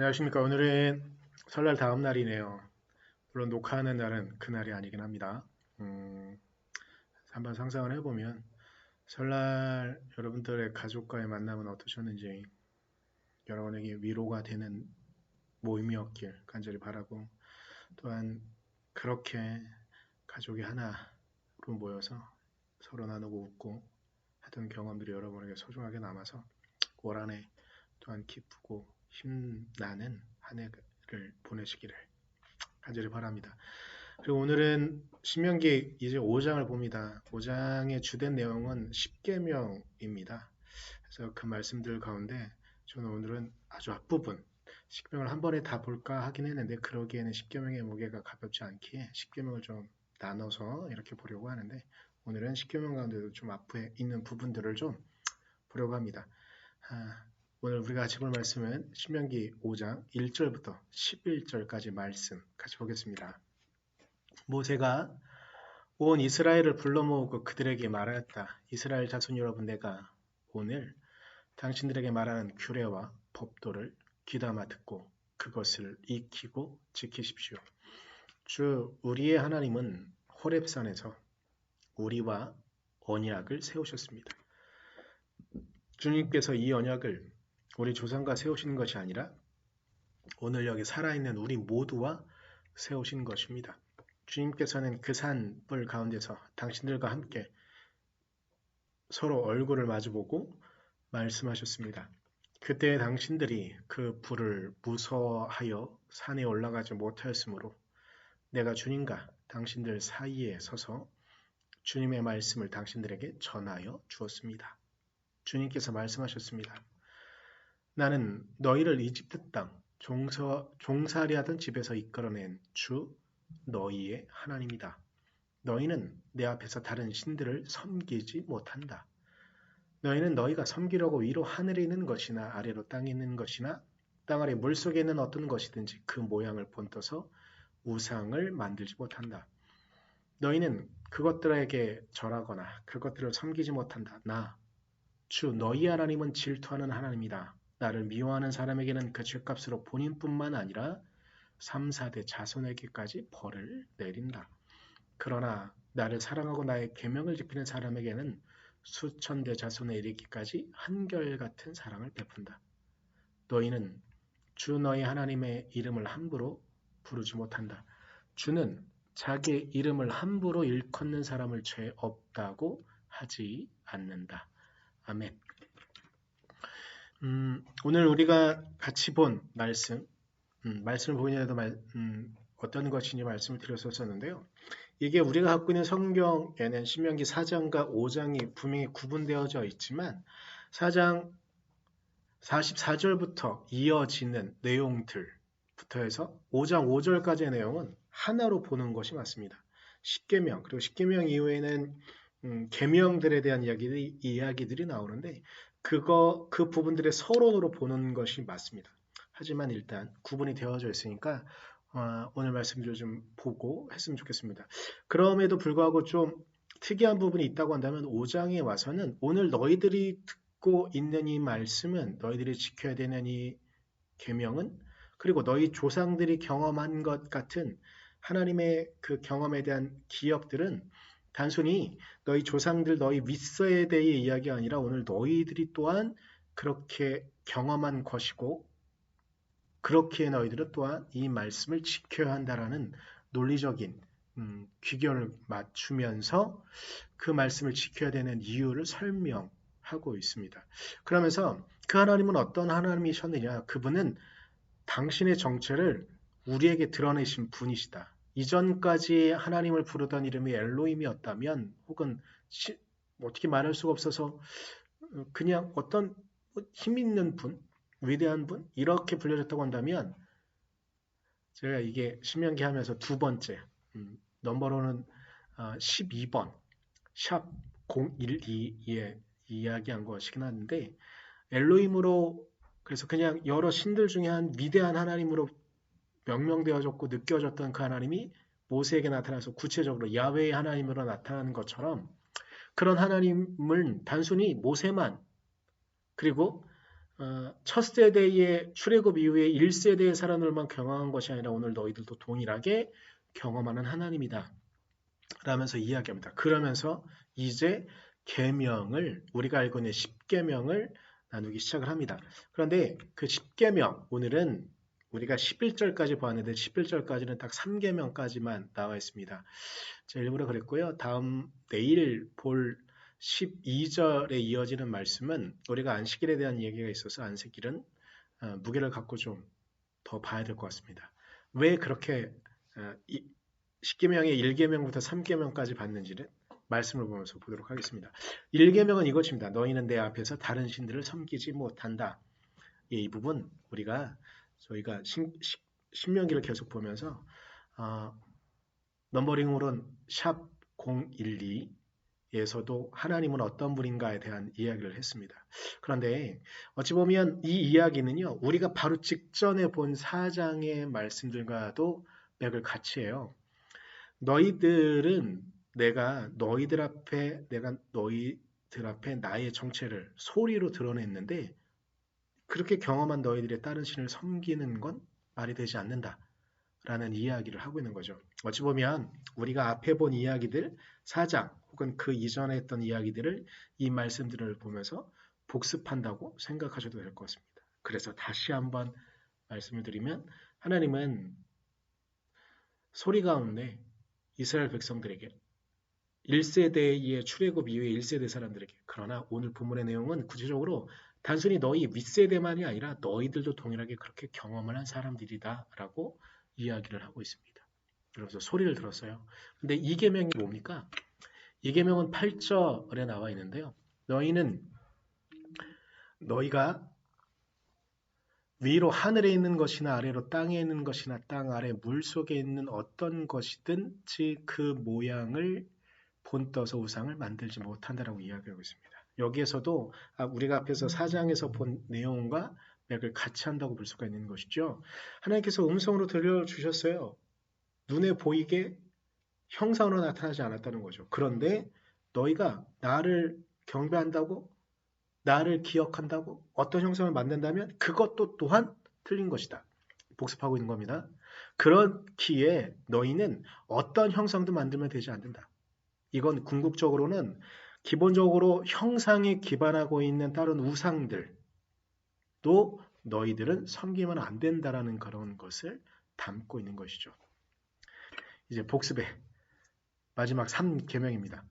안녕하십니까. 오늘은 설날 다음 날이네요. 물론 녹화하는 날은 그날이 아니긴 합니다. 음, 한번 상상을 해보면 설날 여러분들의 가족과의 만남은 어떠셨는지 여러분에게 위로가 되는 모임이었길 간절히 바라고 또한 그렇게 가족이 하나로 모여서 서로 나누고 웃고 하던 경험들이 여러분에게 소중하게 남아서 올 한해 또한 기쁘고 힘나는 한 해를 보내시기를 간절히 바랍니다. 그리고 오늘은 신명기 이제 5장을 봅니다. 5장의 주된 내용은 십계명입니다. 그래서 그 말씀들 가운데 저는 오늘은 아주 앞부분 십계명을 한 번에 다 볼까 하긴 했는데 그러기에는 십계명의 무게가 가볍지 않기에 십계명을 좀 나눠서 이렇게 보려고 하는데 오늘은 십계명 가운데도 좀 앞에 있는 부분들을 좀 보려고 합니다. 오늘 우리가 같이 볼 말씀은 신명기 5장 1절부터 11절까지 말씀 같이 보겠습니다. 모세가 온 이스라엘을 불러 모으고 그들에게 말하였다. 이스라엘 자손 여러분, 내가 오늘 당신들에게 말하는 규례와 법도를 귀담아 듣고 그것을 익히고 지키십시오. 주 우리의 하나님은 호렙산에서 우리와 언약을 세우셨습니다. 주님께서 이 언약을 우리 조상과 세우신 것이 아니라 오늘 여기 살아있는 우리 모두와 세우신 것입니다. 주님께서는 그 산불 가운데서 당신들과 함께 서로 얼굴을 마주보고 말씀하셨습니다. 그때 당신들이 그 불을 무서워하여 산에 올라가지 못하였으므로 내가 주님과 당신들 사이에 서서 주님의 말씀을 당신들에게 전하여 주었습니다. 주님께서 말씀하셨습니다. 나는 너희를 이집트 땅 종살이하던 집에서 이끌어낸 주 너희의 하나님이다. 너희는 내 앞에서 다른 신들을 섬기지 못한다. 너희는 너희가 섬기려고 위로 하늘에 있는 것이나 아래로 땅에 있는 것이나 땅 아래 물속에 있는 어떤 것이든지 그 모양을 본떠서 우상을 만들지 못한다. 너희는 그것들에게 절하거나 그것들을 섬기지 못한다. 나, 주 너희 하나님은 질투하는 하나님이다. 나를 미워하는 사람에게는 그 죄값으로 본인뿐만 아니라 3, 4대 자손에게까지 벌을 내린다. 그러나 나를 사랑하고 나의 계명을 지키는 사람에게는 수천 대 자손에 이르기까지 한결같은 사랑을 베푼다. 너희는 주 너희 하나님의 이름을 함부로 부르지 못한다. 주는 자기의 이름을 함부로 일컫는 사람을 죄 없다고 하지 않는다. 아멘. 오늘 우리가 같이 본 말씀을 보이냐도 어떤 것인지 말씀을 드렸었는데요. 이게 우리가 갖고 있는 성경에는 신명기 4장과 5장이 분명히 구분되어져 있지만 4장 44절부터 이어지는 내용들부터 해서 5장 5절까지의 내용은 하나로 보는 것이 맞습니다. 십계명 그리고 십계명 이후에는 계명들에 대한 이야기들이 나오는데 그 부분들의 서론으로 보는 것이 맞습니다. 하지만 일단 구분이 되어져 있으니까 오늘 말씀을 좀 보고 했으면 좋겠습니다. 그럼에도 불구하고 좀 특이한 부분이 있다고 한다면 5장에 와서는 오늘 너희들이 듣고 있는 이 말씀은 너희들이 지켜야 되는 이 계명은 그리고 너희 조상들이 경험한 것 같은 하나님의 그 경험에 대한 기억들은 단순히 너희 조상들 너희 윗세대의 이야기가 아니라 오늘 너희들이 또한 그렇게 경험한 것이고 그렇게 너희들은 또한 이 말씀을 지켜야 한다라는 논리적인 귀결을 맞추면서 그 말씀을 지켜야 되는 이유를 설명하고 있습니다. 그러면서 그 하나님은 어떤 하나님이셨느냐? 그분은 당신의 정체를 우리에게 드러내신 분이시다. 이전까지 하나님을 부르던 이름이 엘로힘이었다면 혹은 어떻게 말할 수가 없어서 그냥 어떤 힘 있는 분, 위대한 분 이렇게 불려졌다고 한다면 제가 이게 신명기 하면서 두 번째 넘버로는 12번 샵 012에 이야기한 것이긴 한데 엘로힘으로 그래서 그냥 여러 신들 중에 한 위대한 하나님으로 명명되어졌고 느껴졌던 그 하나님이 모세에게 나타나서 구체적으로 야훼의 하나님으로 나타나는 것처럼 그런 하나님은 단순히 모세만 그리고 첫 세대의 출애굽 이후에 1세대의 사람들만 경험한 것이 아니라 오늘 너희들도 동일하게 경험하는 하나님이다. 라면서 이야기합니다. 그러면서 이제 계명을 우리가 알고 있는 10계명을 나누기 시작을 합니다. 그런데 그 10계명 오늘은 우리가 11절까지 보았는데 11절까지는 딱 3계명까지만 나와 있습니다. 제가 일부러 그랬고요. 내일 볼 12절에 이어지는 말씀은 우리가 안식일에 대한 얘기가 있어서 안식일은 무게를 갖고 좀 더 봐야 될 것 같습니다. 왜 그렇게 10계명의 1계명부터 3계명까지 봤는지는 말씀을 보면서 보도록 하겠습니다. 1계명은 이것입니다. 너희는 내 앞에서 다른 신들을 섬기지 못한다. 이 부분 저희가 신명기를 계속 보면서 넘버링으로는 샵 012에서도 하나님은 어떤 분인가에 대한 이야기를 했습니다. 그런데 어찌 보면 이 이야기는요. 우리가 바로 직전에 본 4장의 말씀들과도 맥을 같이 해요. 내가 너희들 앞에 나의 정체를 소리로 드러냈는데 그렇게 경험한 너희들의 다른 신을 섬기는 건 말이 되지 않는다. 라는 이야기를 하고 있는 거죠. 어찌 보면 우리가 앞에 본 이야기들 4장 혹은 그 이전에 했던 이야기들을 이 말씀들을 보면서 복습한다고 생각하셔도 될 것 같습니다. 그래서 다시 한번 말씀을 드리면 하나님은 소리 가운데 이스라엘 백성들에게 1세대의 출애굽 이후에 1세대 사람들에게 그러나 오늘 본문의 내용은 구체적으로 단순히 너희 윗세대만이 아니라 너희들도 동일하게 그렇게 경험을 한 사람들이다 라고 이야기를 하고 있습니다. 그래서 소리를 들었어요. 근데 이 계명이 뭡니까? 이 계명은 8절에 나와 있는데요. 너희가 위로 하늘에 있는 것이나 아래로 땅에 있는 것이나 땅 아래 물 속에 있는 어떤 것이든지 그 모양을 본떠서 우상을 만들지 못한다라고 이야기하고 있습니다. 여기에서도 우리가 앞에서 4장에서 본 내용과 맥을 같이 한다고 볼 수가 있는 것이죠. 하나님께서 음성으로 들려주셨어요. 눈에 보이게 형상으로 나타나지 않았다는 거죠. 그런데 너희가 나를 경배한다고 나를 기억한다고 어떤 형상을 만든다면 그것도 또한 틀린 것이다. 복습하고 있는 겁니다. 그렇기에 너희는 어떤 형상도 만들면 되지 않는다. 이건 궁극적으로는 기본적으로 형상에 기반하고 있는 다른 우상들도 너희들은 섬기면 안 된다라는 그런 것을 담고 있는 것이죠. 이제 복습의 마지막 3계명입니다.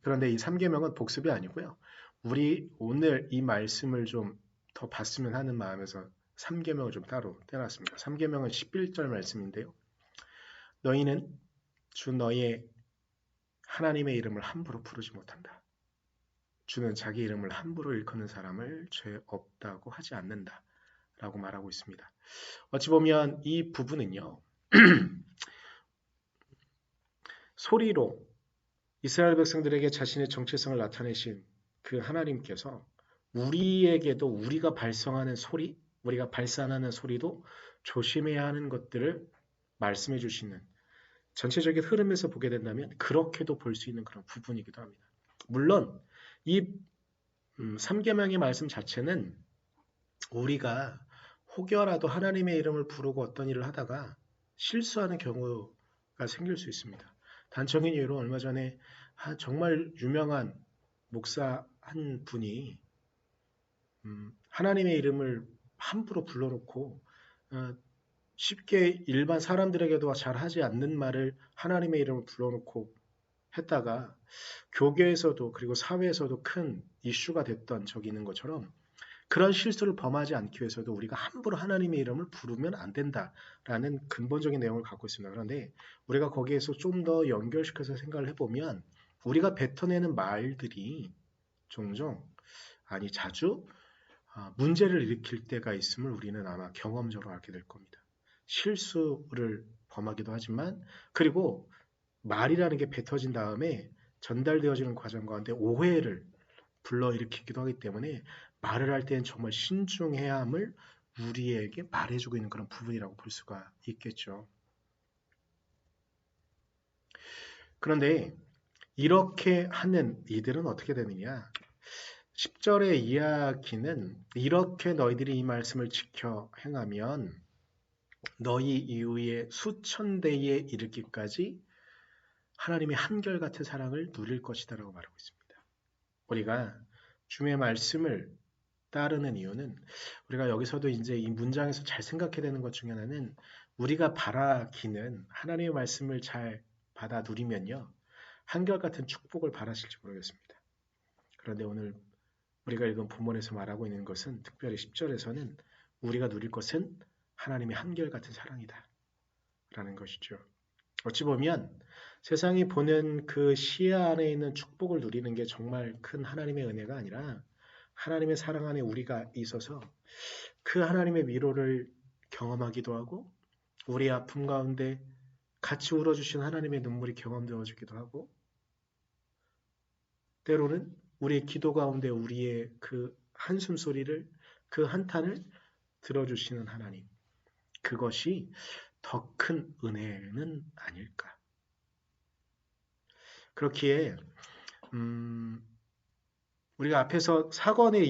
그런데 이 3계명은 복습이 아니고요. 우리 오늘 이 말씀을 좀 더 봤으면 하는 마음에서 3계명을 좀 따로 떼놨습니다. 3계명은 11절 말씀인데요. 너희는 주 너희의 하나님의 이름을 함부로 부르지 못한다. 주는 자기 이름을 함부로 일컫는 사람을 죄 없다고 하지 않는다. 라고 말하고 있습니다. 어찌 보면 이 부분은요. 소리로 이스라엘 백성들에게 자신의 정체성을 나타내신 그 하나님께서 우리에게도 우리가 발성하는 소리, 우리가 발산하는 소리도 조심해야 하는 것들을 말씀해 주시는 전체적인 흐름에서 보게 된다면 그렇게도 볼 수 있는 그런 부분이기도 합니다. 물론 이 3계명의 말씀 자체는 우리가 혹여라도 하나님의 이름을 부르고 어떤 일을 하다가 실수하는 경우가 생길 수 있습니다. 단적인 예로 얼마 전에 정말 유명한 목사 한 분이 하나님의 이름을 함부로 불러놓고 쉽게 일반 사람들에게도 잘 하지 않는 말을 하나님의 이름을 불러놓고 했다가 교계에서도 그리고 사회에서도 큰 이슈가 됐던 적이 있는 것처럼 그런 실수를 범하지 않기 위해서도 우리가 함부로 하나님의 이름을 부르면 안 된다라는 근본적인 내용을 갖고 있습니다. 그런데 우리가 거기에서 좀 더 연결시켜서 생각을 해보면 우리가 뱉어내는 말들이 종종 자주 문제를 일으킬 때가 있음을 우리는 아마 경험적으로 알게 될 겁니다. 실수를 범하기도 하지만 그리고 말이라는 게 뱉어진 다음에 전달되어지는 과정 가운데 오해를 불러일으키기도 하기 때문에 말을 할 때는 정말 신중해야 함을 우리에게 말해주고 있는 그런 부분이라고 볼 수가 있겠죠. 그런데 이렇게 하는 이들은 어떻게 되느냐? 10절의 이야기는 이렇게 너희들이 이 말씀을 지켜 행하면 너희 이후에 수천 대에 이르기까지 하나님의 한결같은 사랑을 누릴 것이다 라고 말하고 있습니다. 우리가 주의 말씀을 따르는 이유는 우리가 여기서도 이제 이 문장에서 잘 생각해야 되는 것 중에 하나는 우리가 바라기는 하나님의 말씀을 잘 받아 누리면요. 한결같은 축복을 바라실지 모르겠습니다. 그런데 오늘 우리가 읽은 본문에서 말하고 있는 것은 특별히 10절에서는 우리가 누릴 것은 하나님의 한결같은 사랑이다 라는 것이죠. 어찌 보면 세상이 보는 그 시야 안에 있는 축복을 누리는 게 정말 큰 하나님의 은혜가 아니라 하나님의 사랑 안에 우리가 있어서 그 하나님의 위로를 경험하기도 하고 우리의 아픔 가운데 같이 울어주신 하나님의 눈물이 경험되어지기도 하고 때로는 우리의 기도 가운데 우리의 그 한숨 소리를 그 한탄을 들어주시는 하나님 그것이 더 큰 은혜는 아닐까. 그렇기에 우리가 앞에서 사장의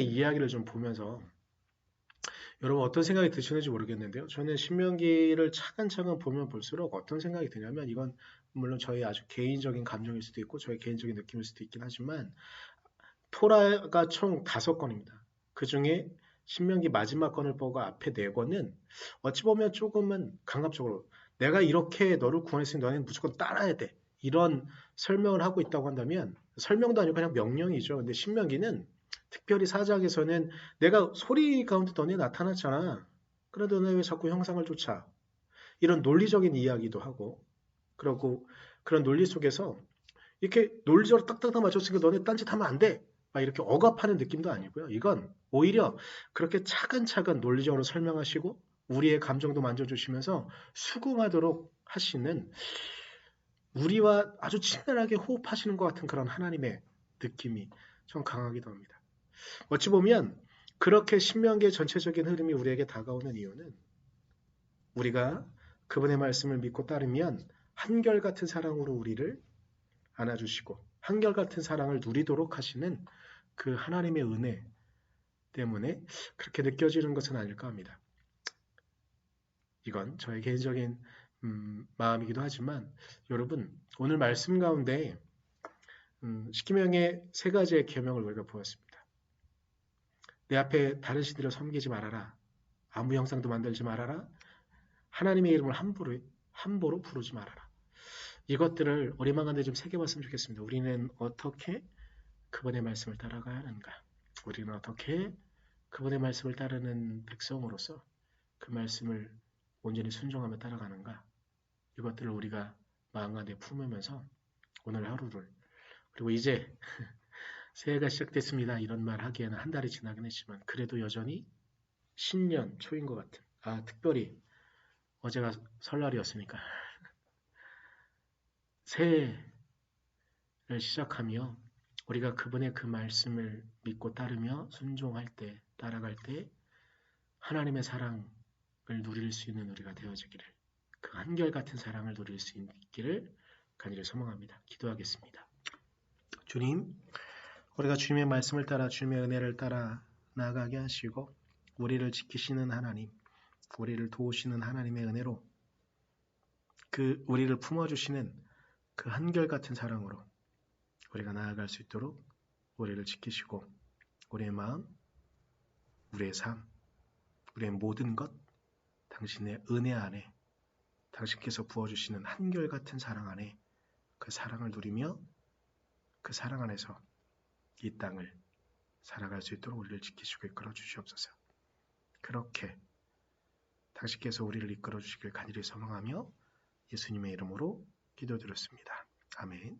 이야기를 좀 보면서 여러분 어떤 생각이 드시는지 모르겠는데요. 저는 신명기를 차근차근 보면 볼수록 어떤 생각이 드냐면 이건 물론 저의 아주 개인적인 감정일 수도 있고 저의 개인적인 느낌일 수도 있긴 하지만 토라가 총 5권입니다. 그 중에 신명기 마지막 권을 보고 앞에 4권은 어찌 보면 조금은 강압적으로 내가 이렇게 너를 구원했으니 너는 무조건 따라야 돼. 이런 설명을 하고 있다고 한다면 설명도 아니고 그냥 명령이죠. 근데 신명기는 특별히 4장에서는 내가 소리 가운데 너네 나타났잖아. 그런데 너네 왜 자꾸 형상을 쫓아? 이런 논리적인 이야기도 하고 그러고 그런 논리 속에서 이렇게 논리적으로 딱딱딱 맞췄으니까 너네 딴짓하면 안 돼. 막 이렇게 억압하는 느낌도 아니고요. 이건 오히려 그렇게 차근차근 논리적으로 설명하시고 우리의 감정도 만져주시면서 수긍하도록 하시는 우리와 아주 친밀하게 호흡하시는 것 같은 그런 하나님의 느낌이 좀 강하기도 합니다. 어찌 보면 그렇게 신명기의 전체적인 흐름이 우리에게 다가오는 이유는 우리가 그분의 말씀을 믿고 따르면 한결같은 사랑으로 우리를 안아주시고 한결같은 사랑을 누리도록 하시는 그 하나님의 은혜 때문에 그렇게 느껴지는 것은 아닐까 합니다. 이건 저의 개인적인 마음이기도 하지만 여러분 오늘 말씀 가운데 십계명의 3가지의 계명을 우리가 보았습니다. 내 앞에 다른 신들을 섬기지 말아라. 아무 형상도 만들지 말아라. 하나님의 이름을 함부로 부르지 말아라. 이것들을 우리만한테 좀 새겨봤으면 좋겠습니다. 우리는 어떻게 그분의 말씀을 따라가야 하는가? 우리는 어떻게 그분의 말씀을 따르는 백성으로서 그 말씀을 온전히 순종하며 따라가는가? 이것들을 우리가 마음가운데 품으면서 오늘 하루를 그리고 이제 새해가 시작됐습니다. 이런 말 하기에는 한 달이 지나긴 했지만 그래도 여전히 신년 초인 것 같은 특별히 어제가 설날이었으니까 새해를 시작하며 우리가 그분의 그 말씀을 믿고 따르며 순종할 때 따라갈 때 하나님의 사랑을 누릴 수 있는 우리가 되어지기를 그 한결같은 사랑을 누릴 수 있기를 간절히 소망합니다. 기도하겠습니다. 주님, 우리가 주님의 말씀을 따라 주님의 은혜를 따라 나아가게 하시고 우리를 지키시는 하나님, 우리를 도우시는 하나님의 은혜로 그 우리를 품어주시는 그 한결같은 사랑으로 우리가 나아갈 수 있도록 우리를 지키시고 우리의 마음, 우리의 삶, 우리의 모든 것 당신의 은혜 안에 당신께서 부어주시는 한결같은 사랑 안에 그 사랑을 누리며 그 사랑 안에서 이 땅을 살아갈 수 있도록 우리를 지키시고 이끌어 주시옵소서. 그렇게 당신께서 우리를 이끌어 주시길 간절히 소망하며 예수님의 이름으로 기도드렸습니다. 아멘.